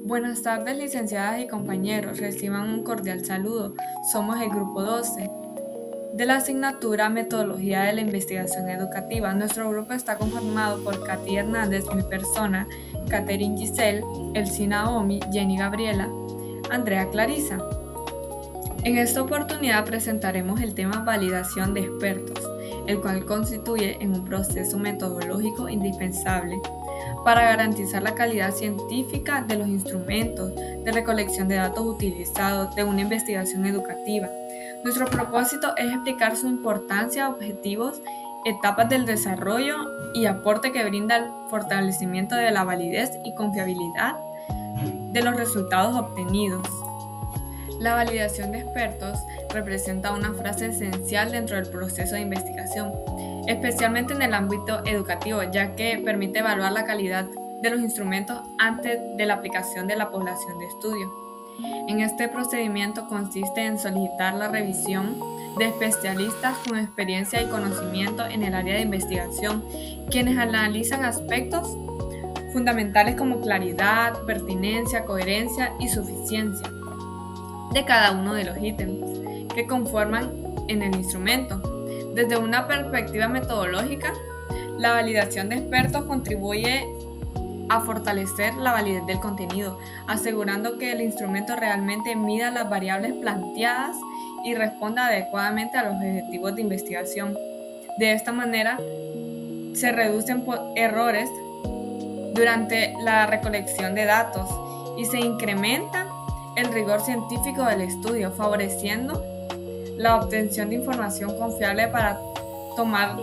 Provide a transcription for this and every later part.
Buenas tardes, licenciadas y compañeros. Reciban un cordial saludo. Somos el grupo 12 de la asignatura Metodología de la Investigación Educativa. Nuestro grupo está conformado por Katy Hernández, mi persona, Catherine Giselle, Elsie Naomi, Jenny Gabriela, Andrea Clarisa. En esta oportunidad presentaremos el tema Validación de expertos, el cual constituye en un proceso metodológico indispensable para garantizar la calidad científica de los instrumentos de recolección de datos utilizados de una investigación educativa. Nuestro propósito es explicar su importancia, objetivos, etapas del desarrollo y aporte que brinda el fortalecimiento de la validez y confiabilidad de los resultados obtenidos. La validación de expertos representa una frase esencial dentro del proceso de investigación, especialmente en el ámbito educativo, ya que permite evaluar la calidad de los instrumentos antes de la aplicación de la población de estudio. En este procedimiento consiste en solicitar la revisión de especialistas con experiencia y conocimiento en el área de investigación, quienes analizan aspectos fundamentales como claridad, pertinencia, coherencia y suficiencia de cada uno de los ítems que conforman en el instrumento. Desde una perspectiva metodológica, la validación de expertos contribuye a fortalecer la validez del contenido, asegurando que el instrumento realmente mida las variables planteadas y responda adecuadamente a los objetivos de investigación. De esta manera, se reducen errores durante la recolección de datos y se incrementa el rigor científico del estudio, favoreciendo la obtención de información confiable para tomar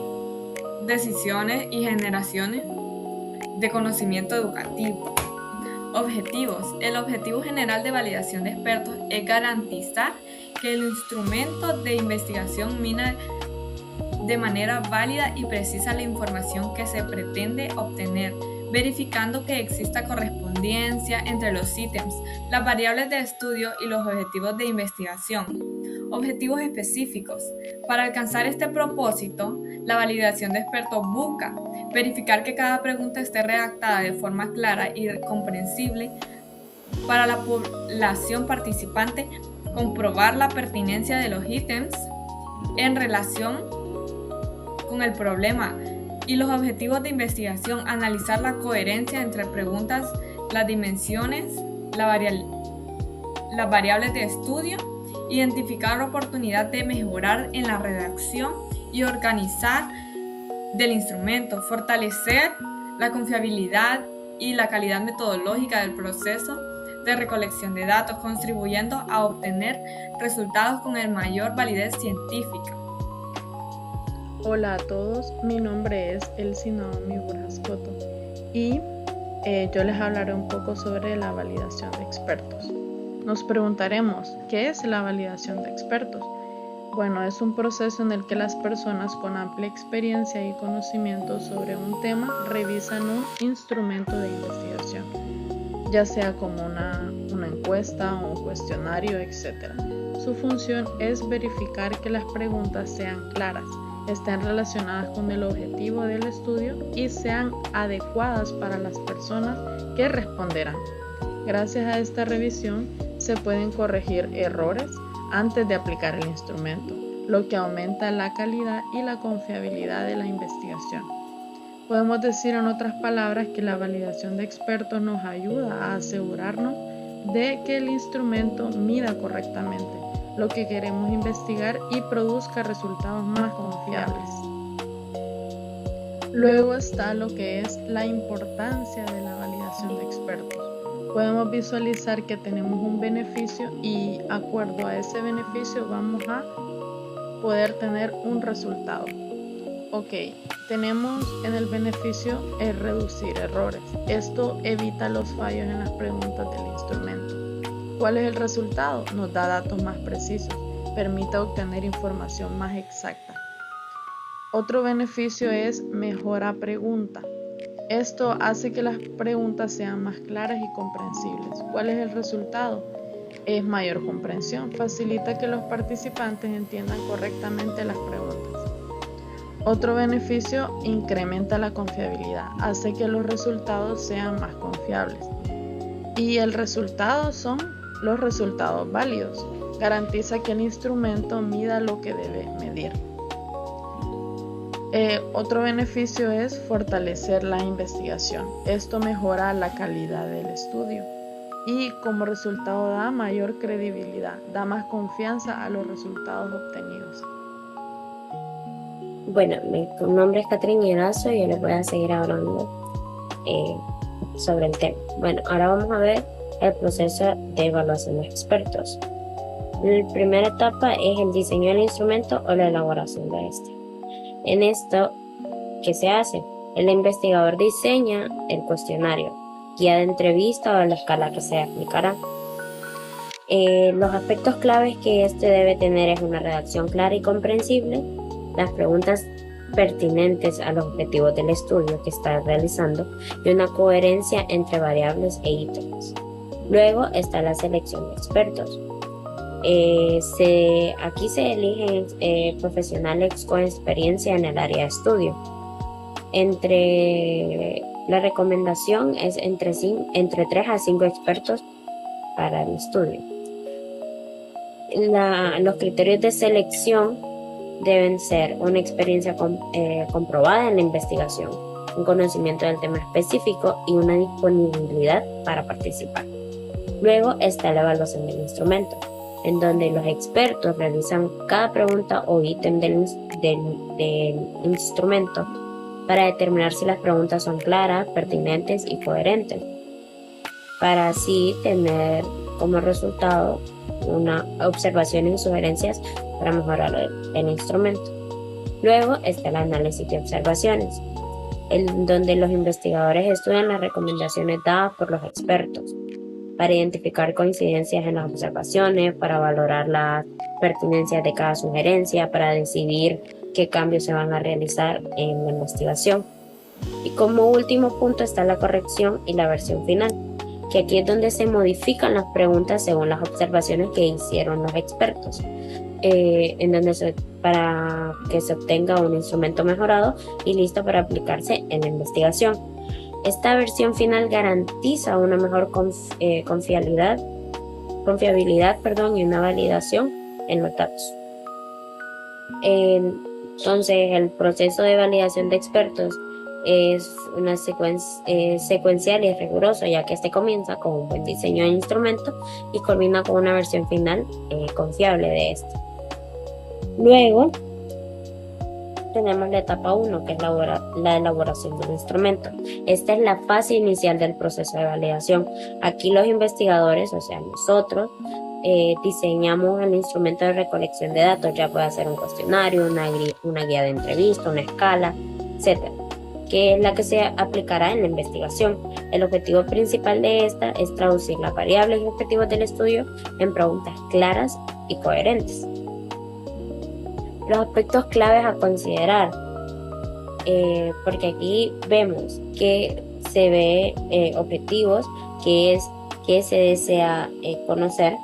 decisiones y generaciones de conocimiento educativo. Objetivos. El objetivo general de validación de expertos es garantizar que el instrumento de investigación mina de manera válida y precisa la información que se pretende obtener, verificando que exista correspondencia entre los ítems, las variables de estudio y los objetivos de investigación. Objetivos específicos. Para alcanzar este propósito, la validación de expertos busca verificar que cada pregunta esté redactada de forma clara y comprensible para la población participante, comprobar la pertinencia de los ítems en relación con el problema y los objetivos de investigación, analizar la coherencia entre preguntas, las dimensiones, las variables de estudio, identificar la oportunidad de mejorar en la redacción y organizar del instrumento, fortalecer la confiabilidad y la calidad metodológica del proceso de recolección de datos, contribuyendo a obtener resultados con el mayor validez científica. Hola a todos, mi nombre es Elsie Naomi Burjascoto y yo les hablaré un poco sobre la validación de expertos. Nos preguntaremos, ¿qué es la validación de expertos? Bueno, es un proceso en el que las personas con amplia experiencia y conocimiento sobre un tema revisan un instrumento de investigación, ya sea como una encuesta o un cuestionario, etc. Su función es verificar que las preguntas sean claras, estén relacionadas con el objetivo del estudio y sean adecuadas para las personas que responderán. Gracias a esta revisión se pueden corregir errores antes de aplicar el instrumento, lo que aumenta la calidad y la confiabilidad de la investigación. Podemos decir en otras palabras que la validación de expertos nos ayuda a asegurarnos de que el instrumento mida correctamente lo que queremos investigar y produzca resultados más confiables. Luego está lo que es la importancia de la validación de expertos. Podemos visualizar que tenemos un beneficio y de acuerdo a ese beneficio vamos a poder tener un resultado. Ok, tenemos en el beneficio el reducir errores. Esto evita los fallos en las preguntas del instrumento. ¿Cuál es el resultado? Nos da datos más precisos, permite obtener información más exacta. Otro beneficio es mejora pregunta. Esto hace que las preguntas sean más claras y comprensibles. ¿Cuál es el resultado? Es mayor comprensión, facilita que los participantes entiendan correctamente las preguntas. Otro beneficio, incrementa la confiabilidad, hace que los resultados sean más confiables. Y el resultado son los resultados válidos. Garantiza que el instrumento mida lo que debe medir. Otro beneficio es fortalecer la investigación. Esto mejora la calidad del estudio y como resultado da mayor credibilidad, da más confianza a los resultados obtenidos. Bueno, mi nombre es Catherine Erazo y yo les voy a seguir hablando sobre el tema. Bueno, ahora vamos a ver el proceso de evaluación de expertos. La primera etapa es el diseño del instrumento o la elaboración de este. En esto, ¿qué se hace? El investigador diseña el cuestionario, guía de entrevista o la escala que se aplicará. Los aspectos claves que este debe tener es una redacción clara y comprensible, las preguntas pertinentes a los objetivos del estudio que está realizando y una coherencia entre variables e ítems. Luego está la selección de expertos. Aquí se eligen profesionales con experiencia en el área de estudio. La recomendación es entre 3 a 5 expertos para el estudio. Los criterios de selección deben ser una experiencia comprobada en la investigación, un conocimiento del tema específico y una disponibilidad para participar. Luego está la evaluación del instrumento, en donde los expertos realizan cada pregunta o ítem del instrumento para determinar si las preguntas son claras, pertinentes y coherentes, para así tener como resultado una observación y sugerencias para mejorar el instrumento. Luego está el análisis de observaciones, en donde los investigadores estudian las recomendaciones dadas por los expertos para identificar coincidencias en las observaciones, para valorar la pertinencia de cada sugerencia, para decidir qué cambios se van a realizar en la investigación. Y como último punto está la corrección y la versión final, que aquí es donde se modifican las preguntas según las observaciones que hicieron los expertos, para que se obtenga un instrumento mejorado y listo para aplicarse en la investigación. Esta versión final garantiza una mejor confiabilidad, y una validación en los datos. Entonces, el proceso de validación de expertos es una secuencial y riguroso, ya que este comienza con un buen diseño de instrumento y culmina con una versión final confiable de este. Luego tenemos la etapa 1, que es la elaboración del instrumento. Esta es la fase inicial del proceso de validación. Aquí los investigadores, o sea nosotros, diseñamos el instrumento de recolección de datos, ya puede ser un cuestionario, una guía de entrevista, una escala, etc., que es la que se aplicará en la investigación. El objetivo principal de esta es traducir las variables y objetivos del estudio en preguntas claras y coherentes. Los aspectos claves a considerar, porque aquí vemos que se ve objetivos, que se desea conocer,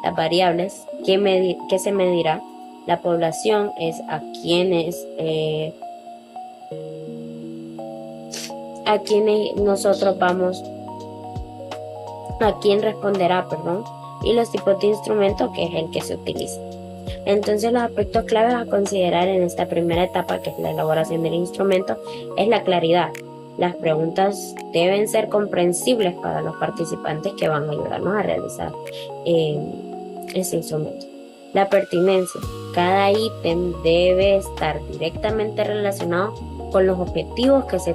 las variables, que se medirá, la población es a quienes nosotros vamos, a quién responderá, y los tipos de instrumento, que es el que se utiliza. Entonces, los aspectos claves a considerar en esta primera etapa, que es la elaboración del instrumento, es la claridad. Las preguntas deben ser comprensibles para los participantes que van a ayudarnos a realizar ese instrumento. La pertinencia. Cada ítem debe estar directamente relacionado con los objetivos que se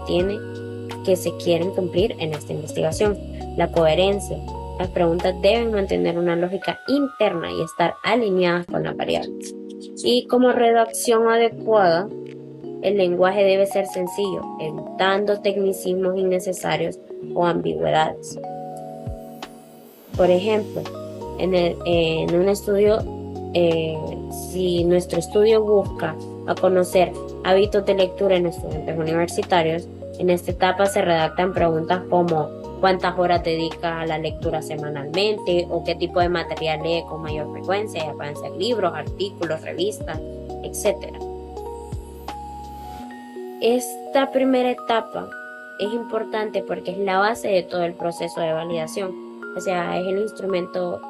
quieren cumplir en esta investigación. La coherencia. Las preguntas deben mantener una lógica interna y estar alineadas con las variables. Y como redacción adecuada, el lenguaje debe ser sencillo, evitando tecnicismos innecesarios o ambigüedades. Por ejemplo, en un estudio, si nuestro estudio busca a conocer hábitos de lectura en estudiantes universitarios, en esta etapa se redactan preguntas como ¿cuántas horas dedica a la lectura semanalmente? ¿O qué tipo de material lee con mayor frecuencia? Ya pueden ser libros, artículos, revistas, etc. Esta primera etapa es importante porque es la base de todo el proceso de validación. O sea, es el instrumento,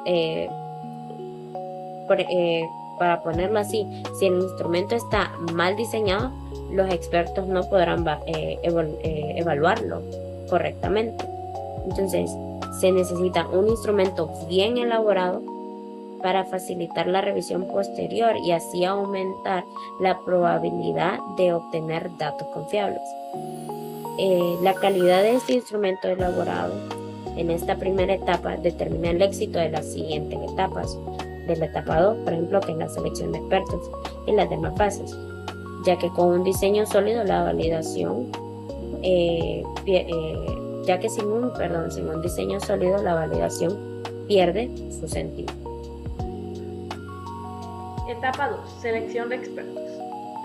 para ponerlo así, si el instrumento está mal diseñado, los expertos no podrán evaluarlo correctamente. Entonces, se necesita un instrumento bien elaborado para facilitar la revisión posterior y así aumentar la probabilidad de obtener datos confiables. La calidad de este instrumento elaborado en esta primera etapa determina el éxito de las siguientes etapas, de la etapa 2, por ejemplo, que es la selección de expertos, y las demás fases, ya que con un diseño sólido la validación, ya que sin un diseño sólido la validación pierde su sentido. Etapa 2. Selección de expertos.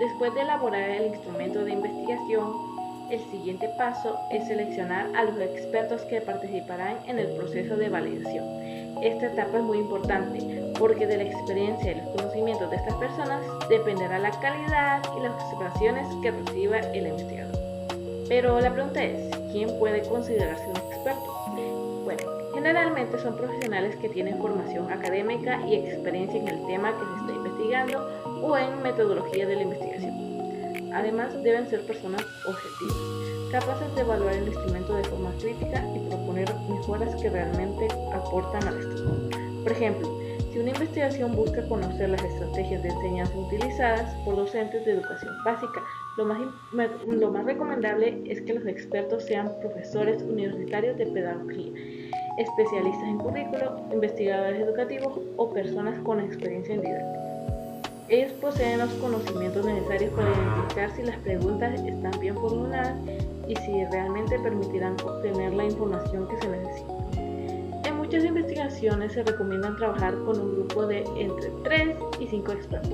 Después de elaborar el instrumento de investigación, el siguiente paso es seleccionar a los expertos que participarán en el proceso de validación. Esta etapa es muy importante porque de la experiencia y los conocimientos de estas personas dependerá la calidad y las observaciones que reciba el investigador. Pero la pregunta es, ¿quién puede considerarse un experto? Bueno, generalmente son profesionales que tienen formación académica y experiencia en el tema que se está investigando o en metodología de la investigación. Además, deben ser personas objetivas, capaces de evaluar el instrumento de forma crítica y proponer mejoras que realmente aportan al estudio. Por ejemplo, si una investigación busca conocer las estrategias de enseñanza utilizadas por docentes de educación básica, lo más recomendable es que los expertos sean profesores universitarios de pedagogía, especialistas en currículo, investigadores educativos o personas con experiencia en didáctica. Ellos poseen los conocimientos necesarios para identificar si las preguntas están bien formuladas y si realmente permitirán obtener la información que se necesita. En muchas investigaciones se recomienda trabajar con un grupo de entre 3 y 5 expertos.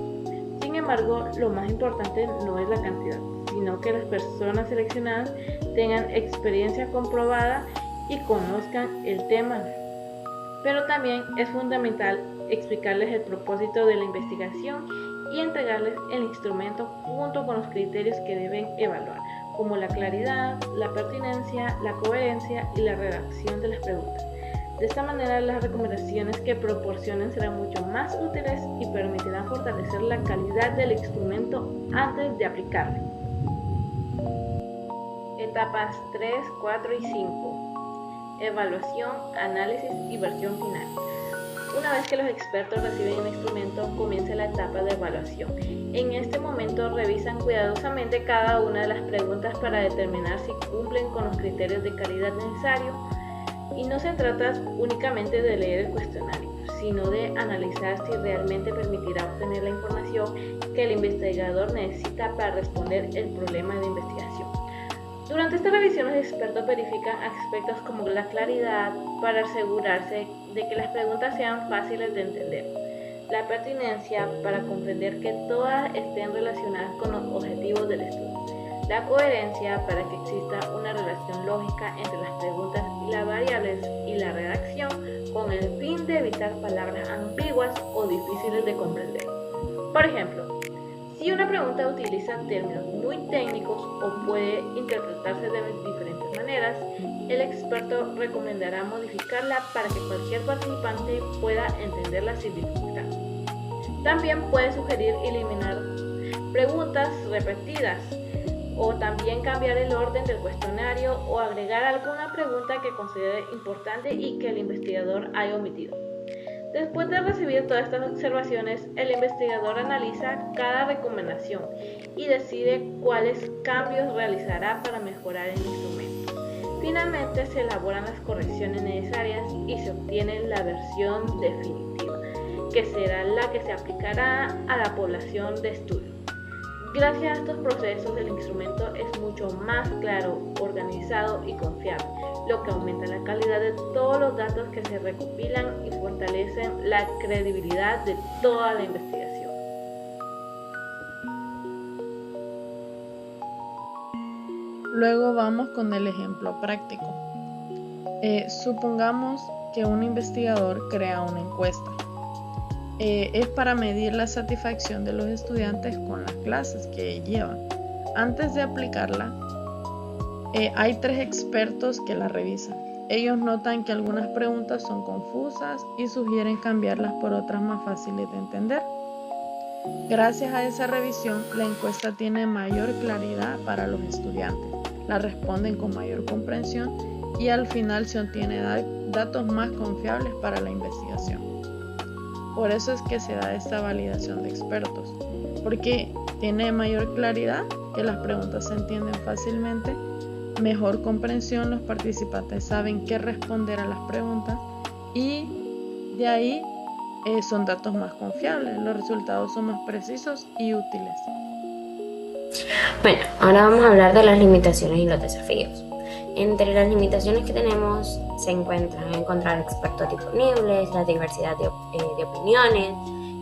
Sin embargo, lo más importante no es la cantidad, sino que las personas seleccionadas tengan experiencia comprobada y conozcan el tema. Pero también es fundamental explicarles el propósito de la investigación y entregarles el instrumento junto con los criterios que deben evaluar, como la claridad, la pertinencia, la coherencia y la redacción de las preguntas. De esta manera, las recomendaciones que proporcionen serán mucho más útiles y permitirán fortalecer la calidad del instrumento antes de aplicarlo. Etapas 3, 4 y 5. Evaluación, análisis y versión final. Una vez que los expertos reciben el instrumento, comienza la etapa de evaluación. En este momento revisan cuidadosamente cada una de las preguntas para determinar si cumplen con los criterios de calidad necesarios. Y no se trata únicamente de leer el cuestionario, sino de analizar si realmente permitirá obtener la información que el investigador necesita para responder el problema de investigación. Durante esta revisión, los expertos verifican aspectos como la claridad para asegurarse de que las preguntas sean fáciles de entender, la pertinencia para comprender que todas estén relacionadas con los objetivos del estudio, la coherencia para que exista una relación lógica entre las preguntas y las variables y la redacción con el fin de evitar palabras ambiguas o difíciles de comprender. Por ejemplo, si una pregunta utiliza términos muy técnicos o puede interpretarse de diferentes maneras, el experto recomendará modificarla para que cualquier participante pueda entenderla sin dificultad. También puede sugerir eliminar preguntas repetidas o también cambiar el orden del cuestionario o agregar alguna pregunta que considere importante y que el investigador haya omitido. Después de recibir todas estas observaciones, el investigador analiza cada recomendación y decide cuáles cambios realizará para mejorar el instrumento. Finalmente, se elaboran las correcciones necesarias y se obtiene la versión definitiva, que será la que se aplicará a la población de estudio. Gracias a estos procesos, el instrumento es mucho más claro, organizado y confiable, lo que aumenta la calidad de todos los datos que se recopilan y fortalecen la credibilidad de toda la investigación. Luego vamos con el ejemplo práctico. Supongamos que un investigador crea una encuesta. Es para medir la satisfacción de los estudiantes con las clases que llevan. Antes de aplicarla, hay 3 expertos que la revisan. Ellos notan que algunas preguntas son confusas y sugieren cambiarlas por otras más fáciles de entender. Gracias a esa revisión, la encuesta tiene mayor claridad para los estudiantes, la responden con mayor comprensión y al final se obtienen datos más confiables para la investigación. Por eso es que se da esta validación de expertos, porque tiene mayor claridad, que las preguntas se entienden fácilmente, mejor comprensión, los participantes saben qué responder a las preguntas y de ahí son datos más confiables, los resultados son más precisos y útiles. Bueno, ahora vamos a hablar de las limitaciones y los desafíos. Entre las limitaciones que tenemos se encuentran encontrar expertos disponibles, la diversidad de opiniones,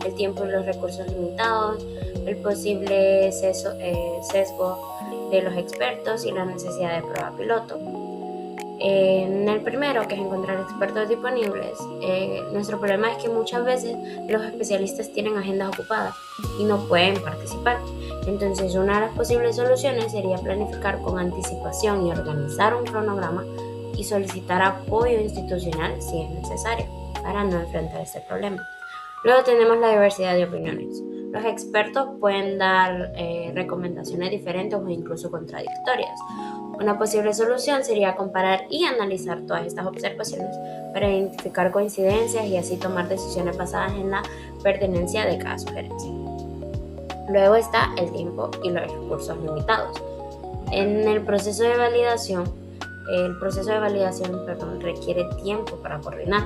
el tiempo y los recursos limitados, el posible sesgo de los expertos y la necesidad de prueba piloto. En el primero, que es encontrar expertos disponibles, nuestro problema es que muchas veces los especialistas tienen agendas ocupadas y no pueden participar. Entonces, una de las posibles soluciones sería planificar con anticipación y organizar un cronograma y solicitar apoyo institucional si es necesario para no enfrentar este problema. Luego tenemos la diversidad de opiniones. Los expertos pueden dar recomendaciones diferentes o incluso contradictorias. Una posible solución sería comparar y analizar todas estas observaciones para identificar coincidencias y así tomar decisiones basadas en la pertinencia de cada sugerencia. Luego está el tiempo y los recursos limitados. En el proceso de validación, requiere tiempo para coordinar,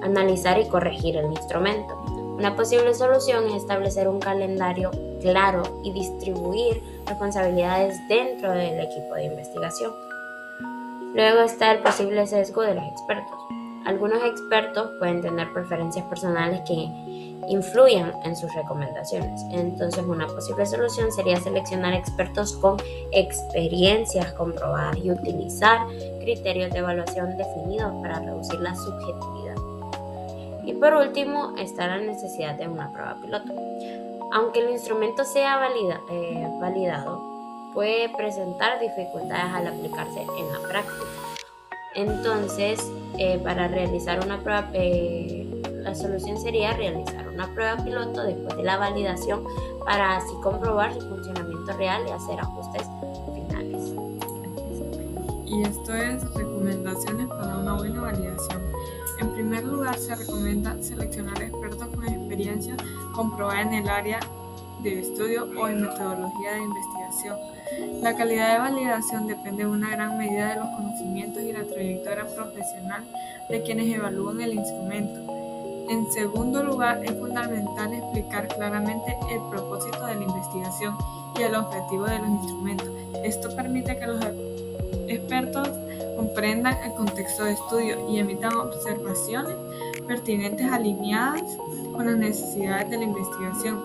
analizar y corregir el instrumento. Una posible solución es establecer un calendario claro y distribuir responsabilidades dentro del equipo de investigación. Luego está el posible sesgo de los expertos. Algunos expertos pueden tener preferencias personales que influyan en sus recomendaciones. Entonces, una posible solución sería seleccionar expertos con experiencias comprobadas y utilizar criterios de evaluación definidos para reducir la subjetividad. Y por último, está la necesidad de una prueba piloto. Aunque el instrumento sea validado, puede presentar dificultades al aplicarse en la práctica. Entonces, para realizar una prueba, la solución sería realizar una prueba piloto después de la validación para así comprobar su funcionamiento real y hacer ajustes finales. Y esto es recomendaciones para una buena validación. En primer lugar, se recomienda seleccionar expertos con experiencia comprobada en el área de estudio o en metodología de investigación. La calidad de validación depende en una gran medida de los conocimientos y la trayectoria profesional de quienes evalúan el instrumento. En segundo lugar, es fundamental explicar claramente el propósito de la investigación y el objetivo de los instrumentos. Esto permite que los expertos comprendan el contexto de estudio y emitan observaciones pertinentes alineadas con las necesidades de la investigación.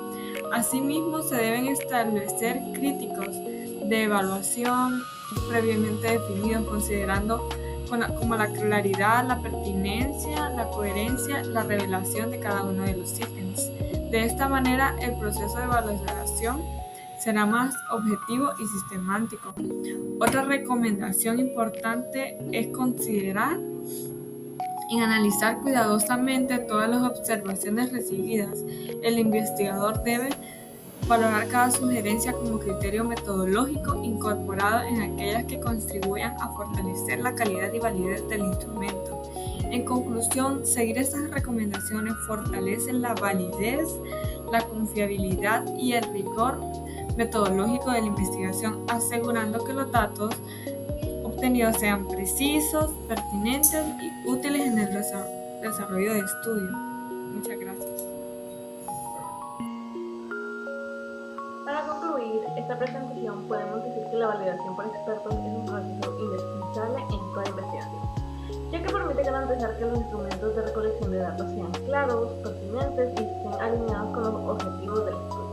Asimismo, se deben establecer críticos de evaluación previamente definidos, considerando como la claridad, la pertinencia, la coherencia, la revelación de cada uno de los ítems. De esta manera, el proceso de evaluación será más objetivo y sistemático. Otra recomendación importante es considerar y analizar cuidadosamente todas las observaciones recibidas. El investigador debe valorar cada sugerencia como criterio metodológico incorporado en aquellas que contribuyan a fortalecer la calidad y validez del instrumento. En conclusión, seguir estas recomendaciones fortalece la validez, la confiabilidad y el rigor metodológico de la investigación, asegurando que los datos obtenidos sean precisos, pertinentes y útiles en el desarrollo de estudio. Muchas gracias. Para concluir esta presentación, podemos decir que la validación por expertos es un proceso indispensable en toda investigación, ya que permite garantizar que los instrumentos de recolección de datos sean claros, pertinentes y estén alineados con los objetivos del estudio.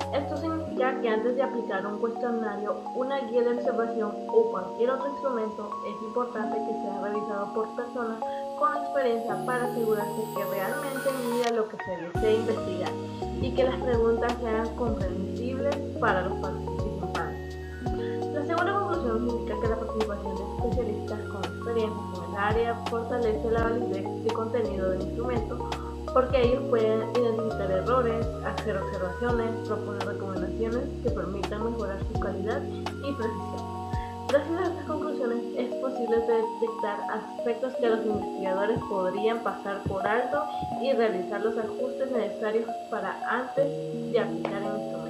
Esto significa que antes de aplicar un cuestionario, una guía de observación o cualquier otro instrumento, es importante que sea revisado por personas con experiencia para asegurarse que realmente mida lo que se desea investigar y que las preguntas sean comprensibles para los participantes. La segunda conclusión indica que la participación de especialistas con experiencia en el área fortalece la validez de contenido del instrumento porque ellos pueden identificar errores, hacer observaciones, proponer recomendaciones que permitan mejorar su calidad y precisión. Gracias a estas conclusiones es posible detectar aspectos que los investigadores podrían pasar por alto y realizar los ajustes necesarios para antes de aplicar el instrumento.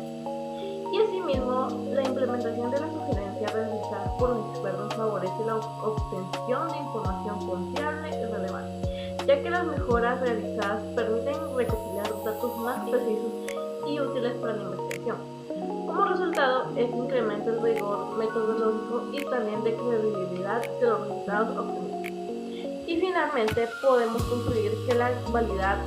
Y asimismo, la implementación de la sugerencia realizada por los expertos favorece la obtención de información confiable y relevante, ya que las mejoras realizadas permiten recopilar datos más precisos y útiles para la investigación. Como resultado, esto incrementa el rigor metodológico y también de credibilidad de los resultados obtenidos. Y finalmente, podemos concluir que la validad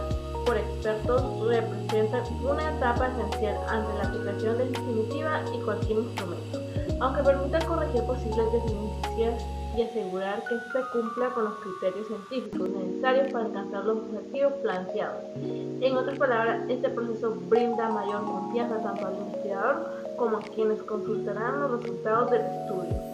por expertos representa una etapa esencial ante la aplicación definitiva y cualquier instrumento, aunque permita corregir posibles deficiencias y asegurar que se cumpla con los criterios científicos necesarios para alcanzar los objetivos planteados. En otras palabras, este proceso brinda mayor confianza tanto al investigador como a quienes consultarán los resultados del estudio.